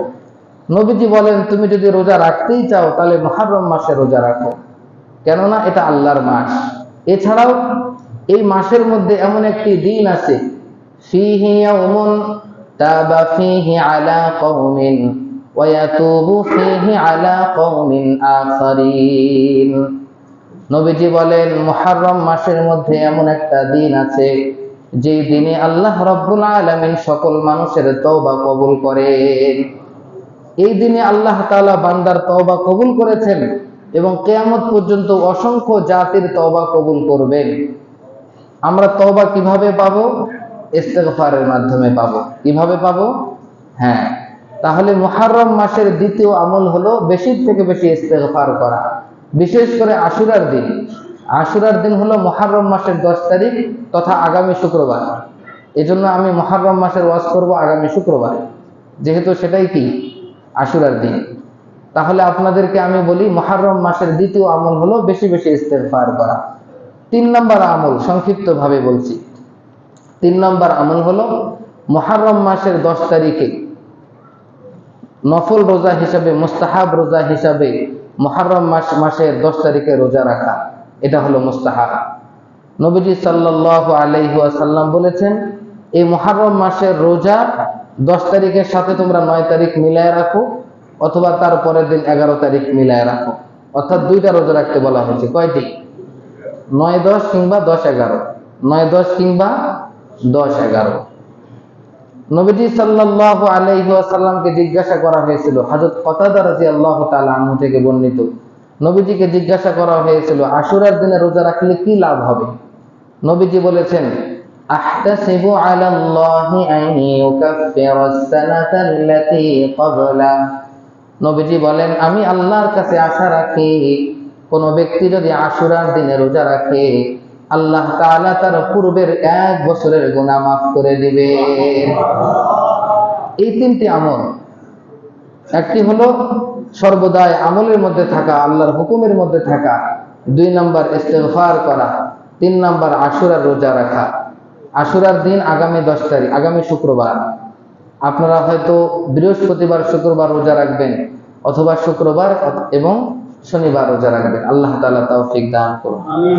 নবীজি বলেন, তুমি যদি রোজা রাখতেই চাও তাহলে মুহররম মাসে রোজা রাখো, কেননা এটা আল্লাহর মাস। এছাড়াও এই মাসের মধ্যে এমন একটি দিন আছে, ফীহি ইয়াউমুন তাবা ফীহি আলা কওমিন ওয়া ইয়াতুবু ফীহি আলা কওমিন আখারিন। নবীজি বলেন, মুহররম মাসের মধ্যে এমন একটা দিন আছে যেই দিনে আল্লাহ রাব্বুল আলামিন সকল মানুষের তওবা কবুল করেন। এই দিনে আল্লাহ তাআলা বান্দার তওবা কবুল করেছেন এবং কিয়ামত পর্যন্ত অসংখ্য জাতির তওবা কবুল করবেন। আমরা তওবা কিভাবে পাবো? ইস্তেগফারের মাধ্যমে পাবো। কিভাবে পাবো? হ্যাঁ, তাহলে মুহররম মাসের দ্বিতীয় আমল হলো বেশি থেকে বেশি ইস্তেগফার করা, বিশেষ করে আশুরার দিন। আশুরার দিন হলো মুহররম মাসের 10 তারিখ তথা আগামী শুক্রবার। এজন্য আমি মুহররম মাসের ওয়াজ করব আগামী শুক্রবার, যেহেতু সেটাই কি আশুরার দিন। তাহলে আপনাদেরকে আমি বলি, মুহররম মাসের দ্বিতীয় আমল হলো বেশি বেশি ইস্তেগফার করা। 3 নম্বর আমল সংক্ষিপ্ত ভাবে বলছি। 3 নম্বর আমল হলো মুহররম মাসের 10 তারিখে নফল রোজা হিসাবে, মুস্তাহাব রোজা হিসাবে মুহররম মাসের 10 তারিখে রোজা রাখা। এটা হলো মুস্তাহাব। নবীজি সাল্লাল্লাহু আলাইহি ওয়াসাল্লাম বলেছেন, এই মুহররম মাসের রোজা 10 তারিখের সাথে তোমরা 9 তারিখ মিলায় রাখো, অথবা তার পরের দিন 11 তারিখ মিলায় রাখো। অর্থাৎ 2টা রোজা রাখতে বলা হয়েছে। কয়টি? 9-10 কিংবা 10-11। 9-10 কিংবা 10-11। নবীজি সাল্লাল্লাহু আলাইহি ওয়াসাল্লামকে জিজ্ঞাসা করা হয়েছিল, হযরত কতাদা রাদিয়াল্লাহু তাআলা আনহু থেকে বর্ণিত, নবীজিকে জিজ্ঞাসা করা হয়েছিল, আশুরার দিনে রোজা রাখলে কি লাভ হবে? নবীজি বলেছেন, আহতাসিবু আলাল্লাহি আন ইউকাফফিরাস সানাতাল্লাতী ক্বাবলা। নবীজি বলেন, আমি আল্লাহর কাছে আশা রাখি, কোন ব্যক্তি যদি আশুরার দিনে রোজা রাখে, আল্লাহ তাআলা তার পূর্বের 1 বছরের গুনাহ মাফ করে দিবে। এই 3টি আমল, একটি হলো সর্বদাই আমলের মধ্যে থাকা, আল্লাহর হুকুমের মধ্যে থাকা। 2 নম্বর ইস্তেগফার করা। 3 নম্বর আশুরার রোজা রাখা। আশুরার দিন আগামী 10 তারিখ, আগামী শুক্রবার। আপনারা হয়তো বৃহস্পতিবার শুক্রবার রোজা রাখবেন, অথবা শুক্রবার এবং শনিবার রোজা রাখবেন। আল্লাহ তাআলা তৌফিক দান করুন। আমিন।